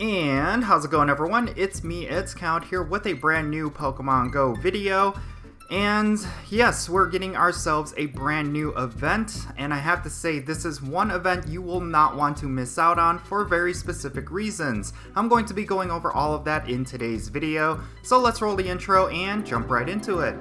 And how's it going, everyone? It's me, It's Count, here with a brand new Pokemon Go video. And yes, we're getting ourselves a brand new event, and I have to say this is one event you will not want to miss out on for very specific reasons. I'm going to be going over all of that in today's video, so let's roll the intro and jump right into it.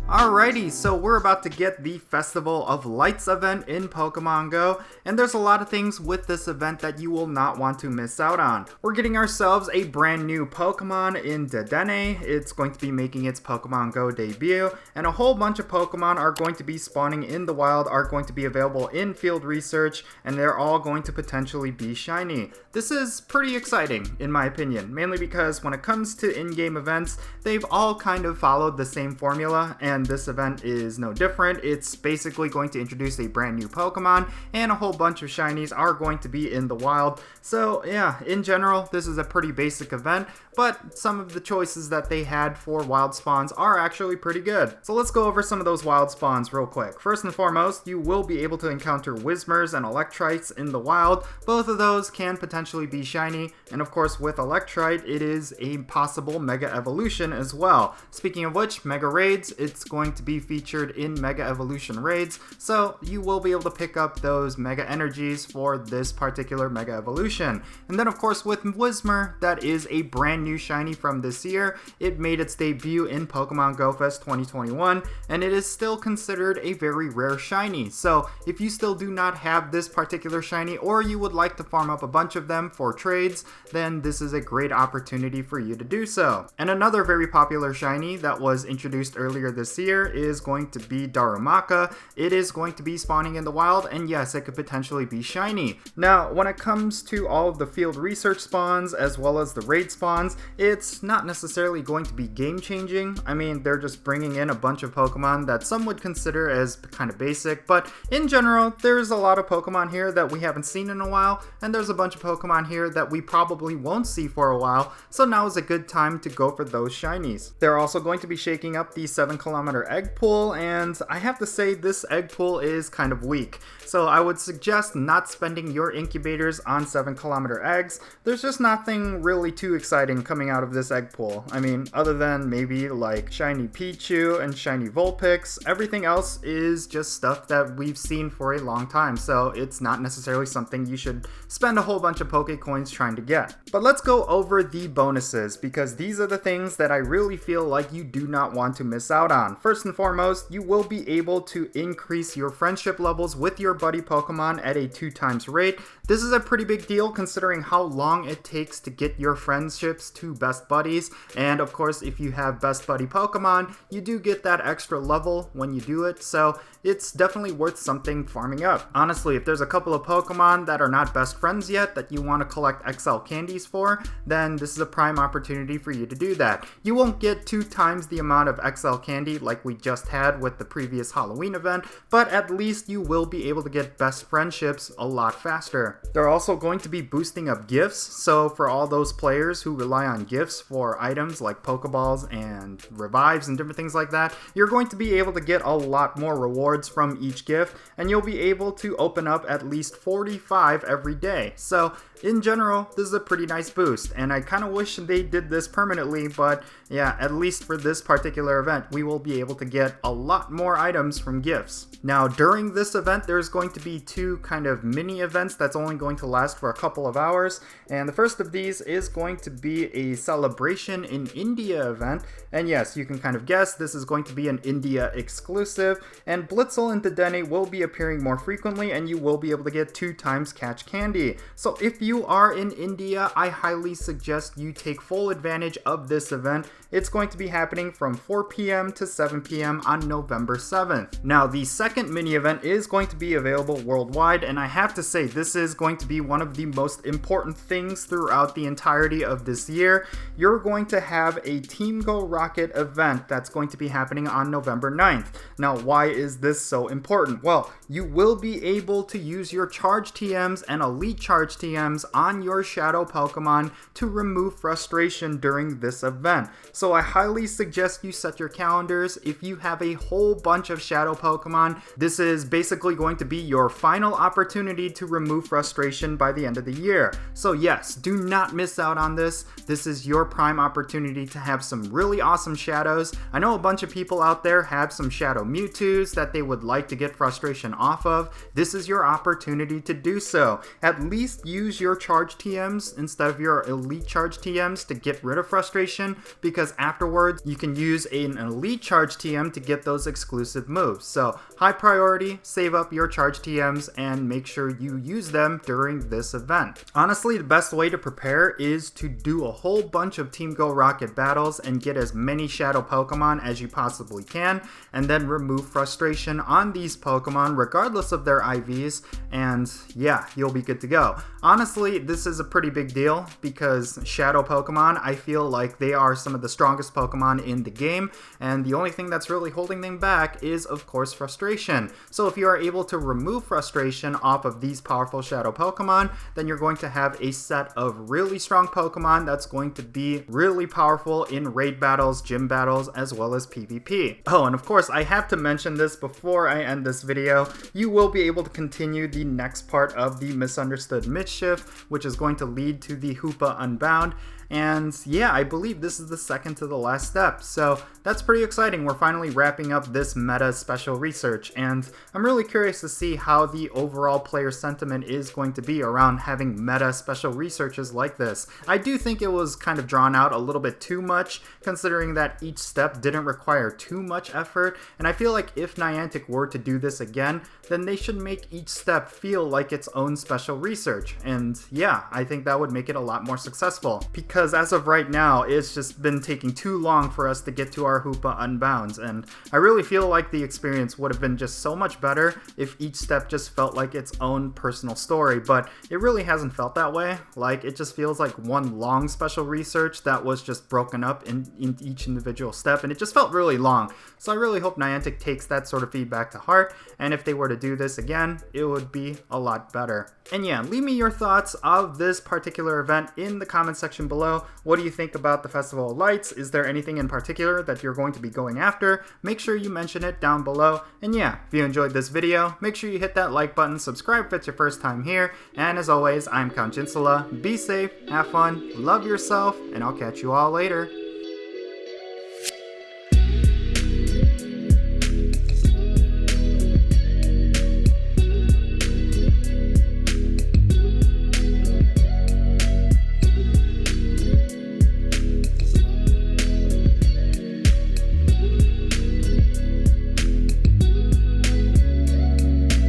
Alrighty, so we're about to get the Festival of Lights event in Pokemon Go, and there's a lot of things with this event that you will not want to miss out on. We're getting ourselves a brand new Pokemon in Dedenne. It's going to be making its Pokemon Go debut, and a whole bunch of Pokemon are going to be spawning in the wild, are going to be available in field research, and they're all going to potentially be shiny. This is pretty exciting, in my opinion, mainly because when it comes to in-game events, they've all kind of followed the same formula, and this event is no different. It's basically going to introduce a brand new Pokemon, and a whole bunch of shinies are going to be in the wild. So yeah, in general, this is a pretty basic event, but some of the choices that they had for wild spawns are actually pretty good. So let's go over some of those wild spawns real quick. First and foremost, you will be able to encounter Whismurs and Electrites in the wild. Both of those can potentially be shiny, and of course with Electrite, it is a possible Mega Evolution as well. Speaking of which, Mega Raids, it's going to be featured in Mega Evolution Raids, so you will be able to pick up those Mega Energies for this particular Mega Evolution. And then of course with Whismur, that is a brand new shiny from this year. It made its debut in Pokemon Go Fest 2021, and it is still considered a very rare shiny. So if you still do not have this particular shiny, or you would like to farm up a bunch of them for trades, then this is a great opportunity for you to do so. And another very popular shiny that was introduced earlier this year is going to be Darumaka. It is going to be spawning in the wild, and yes, it could potentially be shiny. Now, when it comes to all of the field research spawns as well as the raid spawns, it's not necessarily going to be game changing. I mean, they're just bringing in a bunch of Pokemon that some would consider as kind of basic, but in general, there's a lot of Pokemon here that we haven't seen in a while, and there's a bunch of Pokemon here that we probably won't see for a while, so now is a good time to go for those shinies. They're also going to be shaking up the 7-kilometer egg pool, and I have to say this egg pool is kind of weak. So I would suggest not spending your incubators on 7-kilometer eggs. There's just nothing really too exciting coming out of this egg pool. I mean, other than maybe like shiny Pichu and shiny Vulpix, everything else is just stuff that we've seen for a long time. So it's not necessarily something you should spend a whole bunch of Poke Coins trying to get. But let's go over the bonuses, because these are the things that I really feel like you do not want to miss out on. First and foremost, you will be able to increase your friendship levels with your buddy Pokemon at a 2x rate. This is a pretty big deal considering how long it takes to get your friendships to best buddies, and of course if you have best buddy Pokemon, you do get that extra level when you do it, so it's definitely worth something farming up. Honestly, if there's a couple of Pokemon that are not best friends yet that you want to collect XL candies for, then this is a prime opportunity for you to do that. You won't get 2 times the amount of XL candy like we just had with the previous Halloween event, but at least you will be able to get best friendships a lot faster. They're also going to be boosting up gifts, so for all those players who rely on gifts for items like Pokeballs and revives and different things like that, you're going to be able to get a lot more rewards from each gift, and you'll be able to open up at least 45 every day. So in general, this is a pretty nice boost, and I kind of wish they did this permanently, but yeah, at least for this particular event, we will be able to get a lot more items from gifts. Now, during this event, there's going to be 2 kind of mini events that's only going to last for a couple of hours, and the first of these is going to be a Celebration in India event, and yes, you can kind of guess this is going to be an India exclusive, and Blitzel and Dedenne will be appearing more frequently, and you will be able to get 2 times catch candy. So if you are in India, I highly suggest you take full advantage of this event. It's going to be happening from 4 p.m. to 7 p.m. on November 7th. Now, the second mini event is going to be available worldwide, and I have to say this is going to be one of the most important things throughout the entirety of this year. You're going to have a Team Go Rocket event that's going to be happening on November 9th. Now, why is this so important? Well, you will be able to use your Charge TMs and Elite Charge TMs TMs on your Shadow Pokemon to remove frustration during this event. So I highly suggest you set your calendars. If you have a whole bunch of Shadow Pokemon, this is basically going to be your final opportunity to remove frustration by the end of the year. So yes, do not miss out on this. This is your prime opportunity to have some really awesome Shadows. I know a bunch of people out there have some Shadow Mewtwo's that they would like to get frustration off of. This is your opportunity to do so. At least use your charge TMs instead of your elite charge TMs to get rid of frustration, because afterwards you can use an elite charge TM to get those exclusive moves. So high priority, save up your charge TMs and make sure you use them during this event. Honestly, the best way to prepare is to do a whole bunch of Team Go Rocket battles and get as many Shadow Pokemon as you possibly can, and then remove frustration on these Pokemon regardless of their IVs, and yeah, you'll be good to go. Honestly, this is a pretty big deal because Shadow Pokemon, I feel like they are some of the strongest Pokemon in the game, and the only thing that's really holding them back is, of course, frustration. So if you are able to remove frustration off of these powerful Shadow Pokemon, then you're going to have a set of really strong Pokemon that's going to be really powerful in raid battles, gym battles, as well as PvP. Oh, and of course, I have to mention this before I end this video. You will be able to continue the next part of the Misunderstood Mischief, which is going to lead to the Hoopa Unbound. And yeah, I believe this is the second to the last step, so that's pretty exciting. We're finally wrapping up this meta special research, and I'm really curious to see how the overall player sentiment is going to be around having meta special researches like this. I do think it was kind of drawn out a little bit too much, considering that each step didn't require too much effort, and I feel like if Niantic were to do this again, then they should make each step feel like its own special research, and yeah, I think that would make it a lot more successful, because as of right now, it's just been taking too long for us to get to our Hoopa Unbounds, and I really feel like the experience would have been just so much better if each step just felt like its own personal story, but it really hasn't felt that way. Like, it just feels like one long special research that was just broken up in each individual step, and it just felt really long. So I really hope Niantic takes that sort of feedback to heart, and if they were to do this again, it would be a lot better. And yeah, leave me your thoughts of this particular event in the comment section below. What do you think about the Festival of Lights? Is there anything in particular that you're going to be going after? Make sure you mention it down below. And yeah, if you enjoyed this video, make sure you hit that like button, subscribe if it's your first time here, and as always, I'm Count Jinsula. Be safe, have fun, love yourself, and I'll catch you all later.